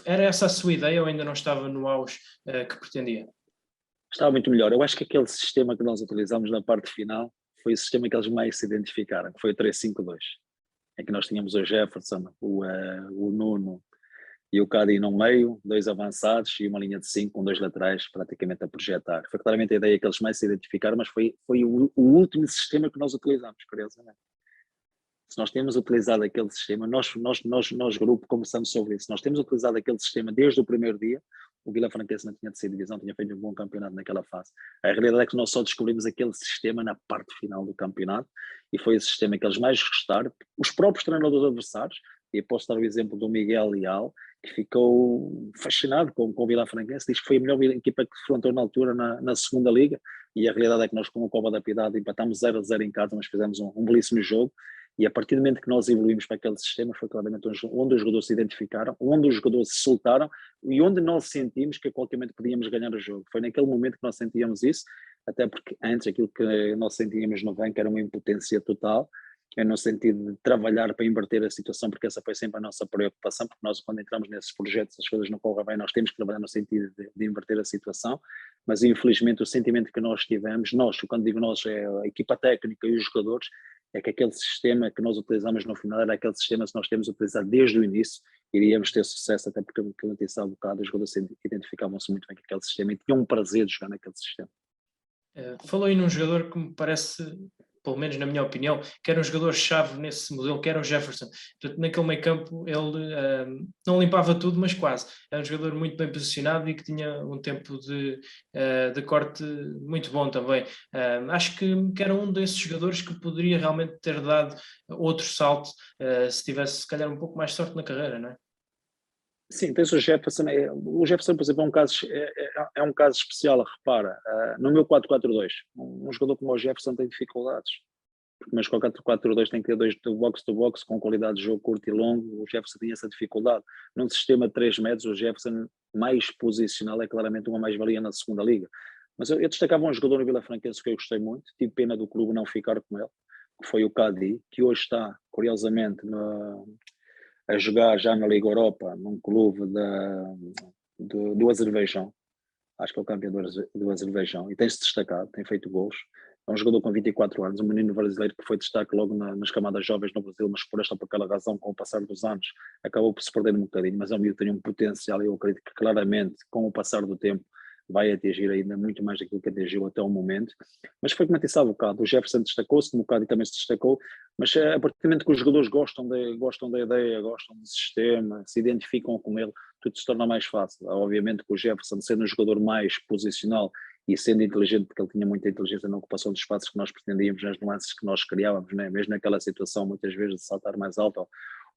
Era essa a sua ideia ou ainda não estava no auge que pretendia? Estava muito melhor. Eu acho que aquele sistema que nós utilizamos na parte final foi o sistema que eles mais se identificaram, que foi o 3-5-2, em que nós tínhamos o Jefferson, o Nuno e o Cadi no meio, 2 avançados e uma linha de 5 com 2 laterais praticamente a projetar. Foi claramente a ideia que eles mais se identificaram, mas foi o último sistema que nós utilizamos, curiosamente. Se nós temos utilizado aquele sistema, nós grupo, conversamos sobre isso, nós temos utilizado aquele sistema desde o primeiro dia. O Vila Franquense não tinha descido divisão, tinha feito um bom campeonato naquela fase. A realidade é que nós só descobrimos aquele sistema na parte final do campeonato, e foi esse sistema que eles mais gostaram, os próprios treinadores adversários, e posso dar o exemplo do Miguel Leal, que ficou fascinado com o Vila Franquense, diz que foi a melhor equipa que defrontou na altura na segunda liga, e a realidade é que nós com o Cova da Piedade empatámos 0-0 em casa, mas fizemos um belíssimo jogo. E a partir do momento que nós evoluímos para aquele sistema, foi claramente onde os jogadores se identificaram, onde os jogadores se soltaram e onde nós sentimos que a qualquer momento podíamos ganhar o jogo. Foi naquele momento que nós sentíamos isso, até porque antes aquilo que nós sentíamos no banco era uma impotência total, no sentido de trabalhar para inverter a situação, porque essa foi sempre a nossa preocupação, porque nós, quando entramos nesses projetos, as coisas não correm bem, nós temos que trabalhar no sentido de inverter a situação, mas infelizmente o sentimento que nós tivemos, quando digo nós, é a equipa técnica e os jogadores, é que aquele sistema que nós utilizamos no final era aquele sistema que nós temos utilizado desde o início, iríamos ter sucesso, até porque, como eu disse há bocado, os jogadores identificavam-se muito bem com aquele sistema e tinham um prazer de jogar naquele sistema. Falou aí num jogador que me parece, pelo menos na minha opinião, que era um jogador-chave nesse modelo, que era o Jefferson. Portanto, naquele meio campo ele não limpava tudo, mas quase. Era um jogador muito bem posicionado e que tinha um tempo de corte muito bom também. Acho que era um desses jogadores que poderia realmente ter dado outro salto se tivesse, se calhar, um pouco mais sorte na carreira, não é? Sim, tens o Jefferson. O Jefferson, por exemplo, é um caso especial, repara. No meu 4-4-2, um jogador como o Jefferson tem dificuldades. Porque mas com o 4-4-2 tem que ter dois box-to-box com qualidade de jogo curto e longo. O Jefferson tinha essa dificuldade. Num sistema de 3 metros, o Jefferson mais posicional é claramente uma mais-valia na segunda liga. Mas eu destacava um jogador no Vila Franquense que eu gostei muito, tive pena do clube não ficar com ele, que foi o Cadi, que hoje está, curiosamente, a jogar já na Liga Europa, num clube do Azerbaijão. Acho que é o campeão do Azerbaijão, e tem-se destacado, tem feito gols. É um jogador com 24 anos, um menino brasileiro que foi destaque logo nas camadas jovens no Brasil, mas por esta ou por aquela razão, com o passar dos anos, acabou por se perder um bocadinho, mas é um miúdo que tem um potencial, e eu acredito que claramente, com o passar do tempo, vai atingir ainda muito mais daquilo que atingiu até o momento. Mas foi como eu disse há bocado, o Jefferson destacou-se, o Mukadi também se destacou, mas a partir do momento que os jogadores gostam da ideia, gostam do sistema, se identificam com ele, tudo se torna mais fácil. Obviamente que o Jefferson, sendo um jogador mais posicional e sendo inteligente, porque ele tinha muita inteligência na ocupação dos espaços que nós pretendíamos, nas nuances que nós criávamos, né? Mesmo naquela situação, muitas vezes, de saltar mais alto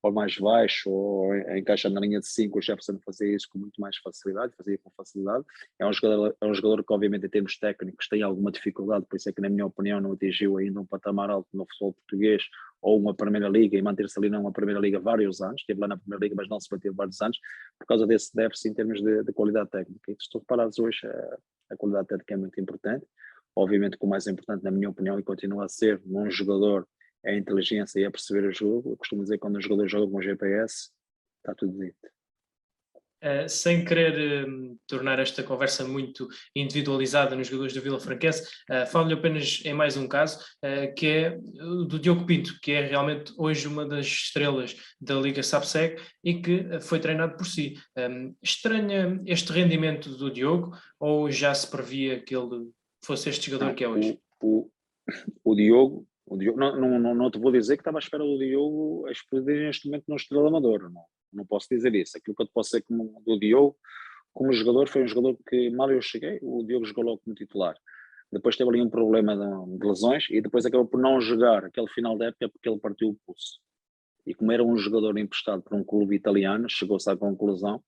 ou mais baixo, ou encaixar na linha de 5, o Jefferson fazia isso com muito mais facilidade, fazia com facilidade. É um jogador que, obviamente, em termos técnicos, tem alguma dificuldade, por isso é que, na minha opinião, não atingiu ainda um patamar alto no futebol português, ou uma Primeira Liga, e manter-se ali numa Primeira Liga vários anos, esteve lá na Primeira Liga, mas não se manteve vários anos, por causa desse déficit em termos de qualidade técnica. E se tu reparares hoje, a qualidade técnica é muito importante, obviamente que o mais importante, na minha opinião, e continua a ser, num jogador, é a inteligência e a perceber o jogo. Eu costumo dizer que quando um jogador joga com GPS, está tudo dito. Sem querer tornar esta conversa muito individualizada nos jogadores do Vila Franquense, falo-lhe apenas em mais um caso, que é o do Diogo Pinto, que é realmente hoje uma das estrelas da Liga SAPSEC e que foi treinado por si. Estranha este rendimento do Diogo, ou já se previa que ele fosse este jogador que é hoje? O Diogo, não te vou dizer que estava à espera do Diogo a explodir neste momento no Estrela Amadora, não posso dizer isso. Aquilo que eu te posso dizer do Diogo, como jogador, foi um jogador que, mal eu cheguei, o Diogo jogou logo como titular. Depois teve ali um problema de lesões e depois acabou por não jogar aquele final da época porque ele partiu o pulso. E como era um jogador emprestado por um clube italiano, chegou-se à conclusão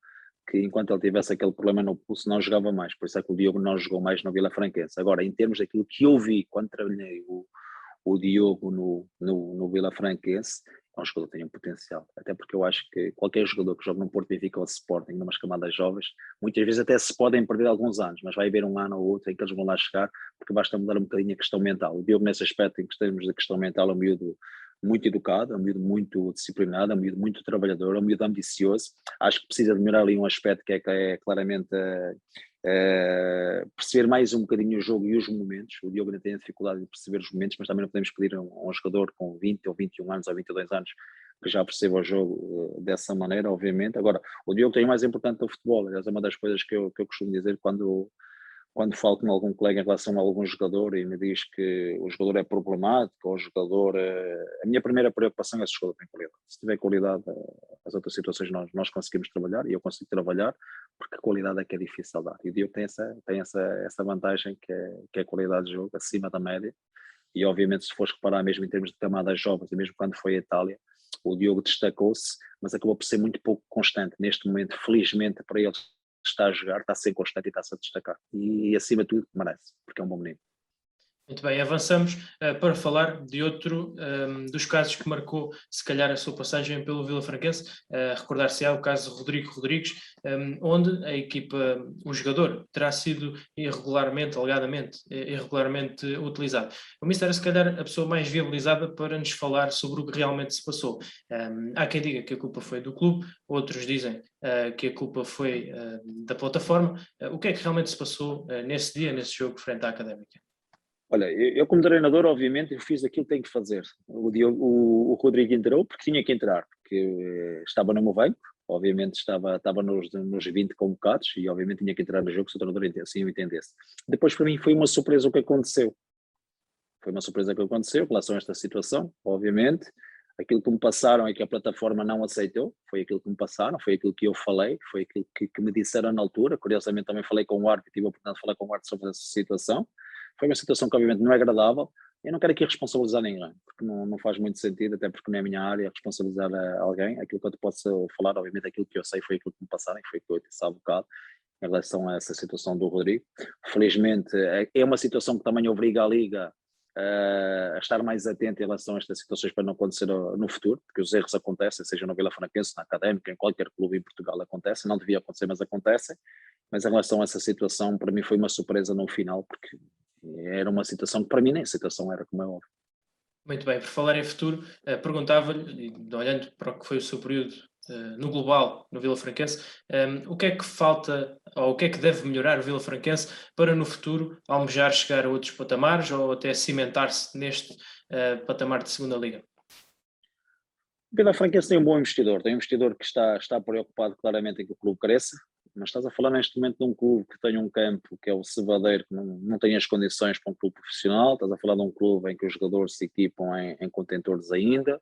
que enquanto ele tivesse aquele problema no pulso não jogava mais, por isso é que o Diogo não jogou mais no Vila Franquense. Agora, em termos daquilo que eu vi quando trabalhei o Diogo no Vila Franquense, é um jogador que tem um potencial, até porque eu acho que qualquer jogador que joga no Porto, Benfica ou Sporting, numas camadas jovens, muitas vezes até se podem perder alguns anos, mas vai haver um ano ou outro em que eles vão lá chegar, porque basta mudar um bocadinho a questão mental. O Diogo, nesse aspecto, em termos de questão mental, é um miúdo muito educado, é um miúdo muito disciplinado, é um miúdo muito trabalhador, é um miúdo ambicioso. Acho que precisa de melhorar ali um aspecto que é claramente perceber mais um bocadinho o jogo e os momentos. O Diogo ainda tem a dificuldade de perceber os momentos, mas também não podemos pedir a um jogador com 20 ou 21 anos ou 22 anos que já perceba o jogo dessa maneira, obviamente. Agora, o Diogo tem o mais importante do futebol, aliás, é uma das coisas que eu costumo dizer quando falo com algum colega em relação a algum jogador e me diz que o jogador é problemático, ou o jogador... a minha primeira preocupação é se o jogador tem qualidade. Se tiver qualidade, as outras situações nós conseguimos trabalhar, e eu consigo trabalhar, porque a qualidade é que é difícil dar. E o Diogo tem essa vantagem que é a qualidade de jogo, acima da média, e obviamente se fores reparar mesmo em termos de camadas jovens, e mesmo quando foi a Itália, o Diogo destacou-se, mas acabou por ser muito pouco constante. Neste momento, felizmente para ele, está a jogar, está a ser constante e está-se a destacar. E acima de tudo, merece, porque é um bom menino. Muito bem, avançamos para falar de outro dos casos que marcou, se calhar, a sua passagem pelo Vila Franquense. Recordar-se-á o caso de Rodrigo Rodrigues, onde a equipa, o jogador, terá sido alegadamente irregularmente utilizado. O Mister é, se calhar, a pessoa mais viabilizada para nos falar sobre o que realmente se passou. Há quem diga que a culpa foi do clube, outros dizem que a culpa foi da plataforma. O que é que realmente se passou nesse dia, nesse jogo frente à Académica? Olha, eu como treinador, obviamente, eu fiz aquilo que tenho que fazer. O Rodrigo entrou porque tinha que entrar, porque estava no meu banco, obviamente estava nos 20 convocados e obviamente tinha que entrar no jogo se o treinador assim o entendesse. Depois para mim foi uma surpresa o que aconteceu. Foi uma surpresa que aconteceu em relação a esta situação, obviamente. Aquilo que me passaram é que a plataforma não aceitou, foi aquilo que me passaram, foi aquilo que eu falei, foi aquilo que me disseram na altura. Curiosamente também falei com o árbitro, tive a oportunidade de falar com o árbitro sobre essa situação. Foi uma situação que obviamente não é agradável. Eu não quero aqui responsabilizar ninguém, porque não faz muito sentido, até porque não é a minha área responsabilizar alguém. Aquilo que eu te posso falar, obviamente aquilo que eu sei foi aquilo que me passaram e foi aquilo que eu disse há bocado em relação a essa situação do Rodrigo. Felizmente é uma situação que também obriga a Liga a estar mais atento em relação a estas situações para não acontecer no futuro, porque os erros acontecem, seja no Vila Franquense, na Académica, em qualquer clube em Portugal acontece, não devia acontecer, mas acontecem. Mas em relação a essa situação, para mim foi uma surpresa no final, porque era uma situação que para mim nem a situação era como é óbvio. Muito bem, por falar em futuro, perguntava-lhe, olhando para o que foi o seu período no global, no Vila Franquense, o que é que falta ou o que é que deve melhorar o Vila Franquense para no futuro almejar chegar a outros patamares ou até cimentar-se neste patamar de segunda liga? O Vila Franquense tem um investidor que está preocupado claramente em que o clube cresça, mas estás a falar neste momento de um clube que tem um campo que é o Cevadeiro, que não tem as condições para um clube profissional, estás a falar de um clube em que os jogadores se equipam em contentores ainda,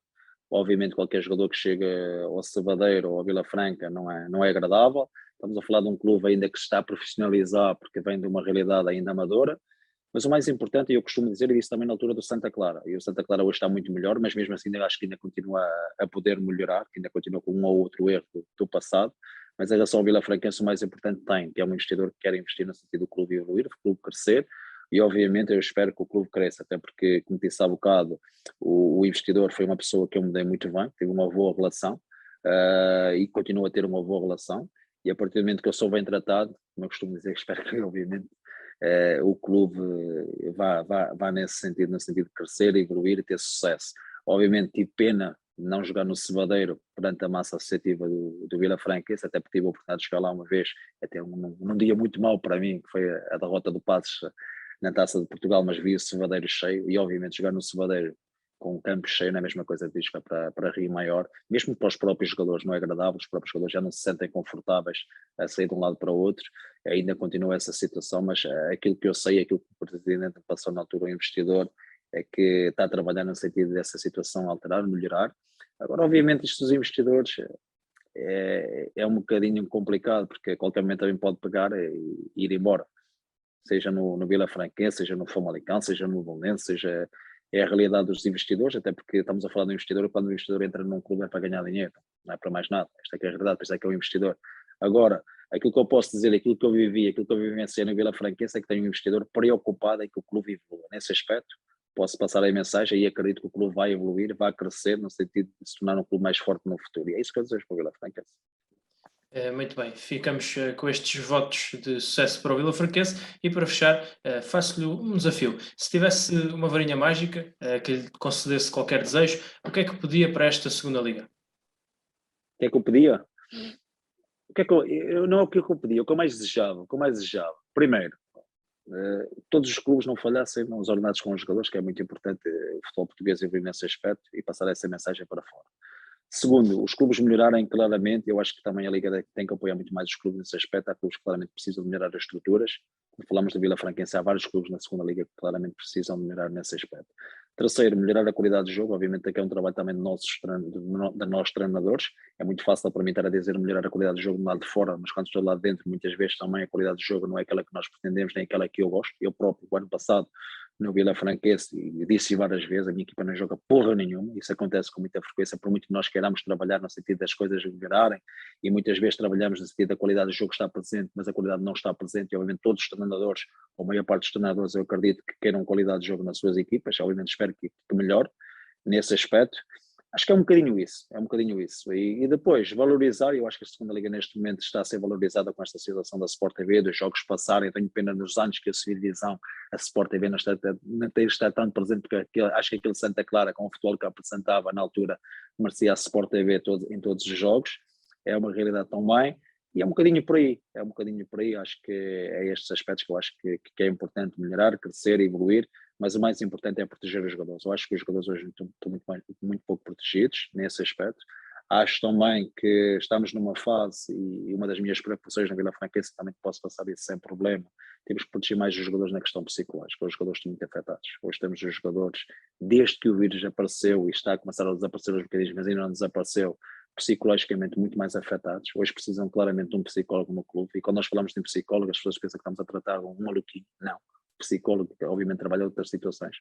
obviamente qualquer jogador que chega ao Cevadeiro ou ao Vila Franca não é agradável, estamos a falar de um clube ainda que se está a profissionalizar porque vem de uma realidade ainda amadora, mas o mais importante, e eu costumo dizer, e disse também na altura do Santa Clara, e o Santa Clara hoje está muito melhor, mas mesmo assim ainda acho que ainda continua a poder melhorar, que ainda continua com um ou outro erro do passado, mas em relação ao Vila Franquense o mais importante tem, que é um investidor que quer investir no sentido do clube evoluir, do clube crescer, e obviamente eu espero que o clube cresça, até porque, como disse há bocado, o investidor foi uma pessoa que eu me dei muito bem, tive uma boa relação, e continuo a ter uma boa relação, e a partir do momento que eu sou bem tratado, como eu costumo dizer, espero que obviamente o clube vá nesse sentido, no sentido de crescer, evoluir e ter sucesso. Obviamente tive pena de não jogar no Cevadeiro perante a massa associativa do Vila Franquense, até porque tive a oportunidade de jogar lá uma vez, até num dia muito mau para mim, que foi a derrota do Passos na Taça de Portugal, mas vi o Cevadeiro cheio e obviamente jogar no Cevadeiro com o campo cheio não é a mesma coisa de jogar para Rio Maior, mesmo para os próprios jogadores não é agradável, os próprios jogadores já não se sentem confortáveis a sair de um lado para o outro, ainda continua essa situação, mas aquilo que eu sei, aquilo que o Presidente passou na altura, o investidor, é que está a trabalhar no sentido dessa situação alterar, melhorar. Agora, obviamente, isto dos investidores é um bocadinho complicado, porque a qualquer momento também pode pegar e ir embora, seja no Vila Franquense, seja no Famalicão, seja no Belenenses, seja é a realidade dos investidores, até porque estamos a falar de um investidor, quando o investidor entra num clube é para ganhar dinheiro, não é para mais nada, esta é que é a realidade, por isso é que é um investidor. Agora, aquilo que eu posso dizer, aquilo que eu vivi, aquilo que eu vivenciei no Vila Franquense é que tem um investidor preocupado em que o clube evolua. Nesse aspecto, posso passar a mensagem e acredito que o clube vai evoluir, vai crescer no sentido de se tornar um clube mais forte no futuro. E é isso que eu desejo para o Vila Franquense. Muito bem, ficamos com estes votos de sucesso para o Vila Franquense e para fechar, faço-lhe um desafio. Se tivesse uma varinha mágica que lhe concedesse qualquer desejo, o que é que pedia para esta segunda liga? O que é que eu pedia? O que é que não é o que eu pedia, o que eu mais desejava, Primeiro, todos os clubes não falhassem nos ordenados com os jogadores, que é muito importante o futebol português evoluir nesse aspecto e passar essa mensagem para fora. Segundo, os clubes melhorarem claramente, eu acho que também a Liga tem que apoiar muito mais os clubes nesse aspecto, há clubes que claramente precisam melhorar as estruturas, quando falamos da Vila Franquense, há vários clubes na segunda Liga que claramente precisam melhorar nesse aspecto. Terceiro, melhorar a qualidade do jogo, obviamente aqui é um trabalho também de nós treinadores, é muito fácil para mim estar a dizer melhorar a qualidade do jogo do lado de fora, mas quando estou lá dentro, muitas vezes também a qualidade do jogo não é aquela que nós pretendemos, nem aquela que eu gosto, eu próprio, o ano passado, no Vila Franquense, e disse várias vezes, a minha equipa não joga porra nenhuma, isso acontece com muita frequência, por muito que nós queiramos trabalhar no sentido das coisas melhorarem, e muitas vezes trabalhamos no sentido da qualidade do jogo estar presente, mas a qualidade não está presente, e obviamente todos os treinadores, ou a maior parte dos treinadores, eu acredito que queiram qualidade de jogo nas suas equipas, obviamente espero que melhore nesse aspecto. Acho que é um bocadinho isso. E depois, valorizar, eu acho que a segunda Liga neste momento está a ser valorizada com esta situação da Sport TV, dos jogos passarem, tenho pena nos anos que a civilização, a Sport TV não está tão presente, porque acho que aquele Santa Clara, com o futebol que apresentava na altura, merecia a Sport TV em todos os jogos, é uma realidade tão bem, e é um bocadinho por aí, acho que é estes aspectos que eu acho que é importante melhorar, crescer, evoluir, mas o mais importante é proteger os jogadores. Eu acho que os jogadores hoje estão muito pouco protegidos nesse aspecto. Acho também que estamos numa fase, e uma das minhas preocupações na Vila Franquense também que posso passar isso sem problema, temos que proteger mais os jogadores na questão psicológica. Os jogadores estão muito afetados. Hoje temos os jogadores, desde que o vírus apareceu e está a começar a desaparecer os bocadinhos, mas ainda não desapareceu, psicologicamente muito mais afetados. Hoje precisam claramente de um psicólogo no clube, e quando nós falamos de um psicólogo, as pessoas pensam que estamos a tratar um maluquinho. Não. Psicólogo, que obviamente trabalha outras situações,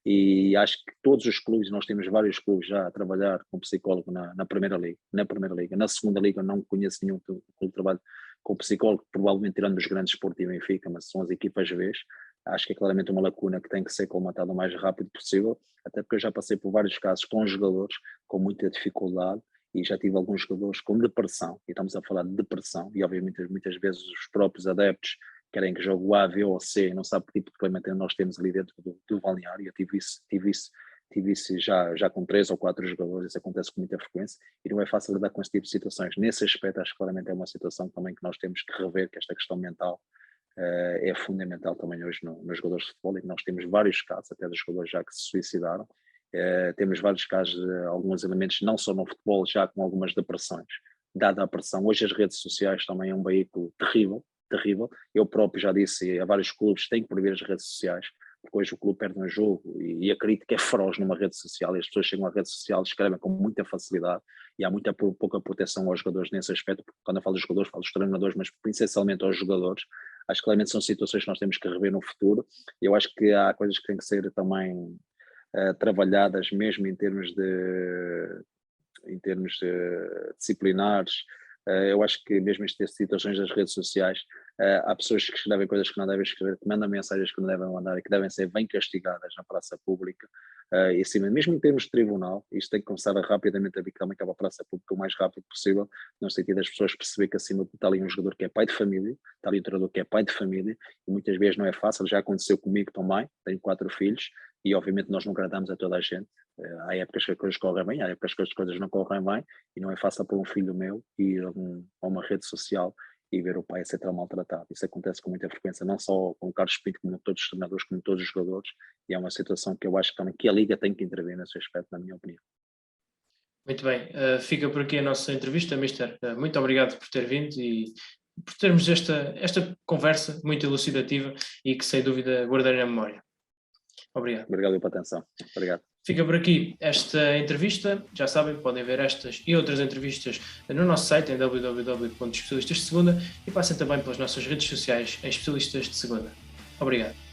e acho que todos os clubes, nós temos vários clubes já a trabalhar com psicólogo na Primeira Liga, na Segunda Liga não conheço nenhum clube que trabalhe com psicólogo, provavelmente tirando os grandes Porto e Benfica, mas são as equipas B. Acho que é claramente uma lacuna que tem que ser colmatada o mais rápido possível, até porque eu já passei por vários casos com jogadores com muita dificuldade, e já tive alguns jogadores com depressão, e estamos a falar de depressão, e obviamente muitas vezes os próprios adeptos querem que jogue o A, B ou C, não sabe que tipo de clima nós temos ali dentro do balneário. Eu tive isso já com 3 ou 4 jogadores, isso acontece com muita frequência, e não é fácil lidar com esse tipo de situações. Nesse aspecto, acho que claramente é uma situação também que nós temos que rever, que esta questão mental é fundamental também hoje nos jogadores de futebol, e nós temos vários casos, até dos jogadores já que se suicidaram. Temos vários casos de alguns elementos, não só no futebol, já com algumas depressões, dada a pressão. Hoje as redes sociais também é um veículo terrível. Eu próprio já disse a vários clubes, têm que proibir as redes sociais, porque hoje o clube perde um jogo e a crítica é feroz numa rede social, e as pessoas chegam à rede social e escrevem com muita facilidade, e há muita pouca proteção aos jogadores nesse aspecto, porque quando eu falo dos jogadores, falo dos treinadores, mas essencialmente aos jogadores. Acho que claramente são situações que nós temos que rever no futuro. Eu acho que há coisas que têm que ser também trabalhadas, mesmo em termos disciplinares. Eu acho que mesmo estas situações das redes sociais, há pessoas que escrevem coisas que não devem escrever, que mandam mensagens que não devem mandar e que devem ser bem castigadas na praça pública, e assim, mesmo em termos de tribunal. Isto tem que começar rapidamente a vir também para a praça pública o mais rápido possível, no sentido das pessoas perceber que acima está ali um jogador que é pai de família, está ali um treinador que é pai de família, e muitas vezes não é fácil. Já aconteceu comigo também, tenho 4 filhos, e obviamente nós não agradamos a toda a gente. Há épocas que as coisas correm bem, há épocas que as coisas não correm bem, e não é fácil para um filho meu ir a uma rede social e ver o pai a ser tão maltratado. Isso acontece com muita frequência, não só com o Carlos Pinto, como todos os treinadores, como todos os jogadores, e é uma situação que eu acho também que a Liga tem que intervir nesse aspecto, na minha opinião. Muito bem, fica por aqui a nossa entrevista, Mister. Muito obrigado por ter vindo e por termos esta conversa muito elucidativa e que sem dúvida guardarei na memória. Obrigado. Obrigado pela atenção. Obrigado. Fica por aqui esta entrevista. Já sabem, podem ver estas e outras entrevistas no nosso site em www.especialistasdesegunda, e passem também pelas nossas redes sociais em Especialistas de Segunda. Obrigado.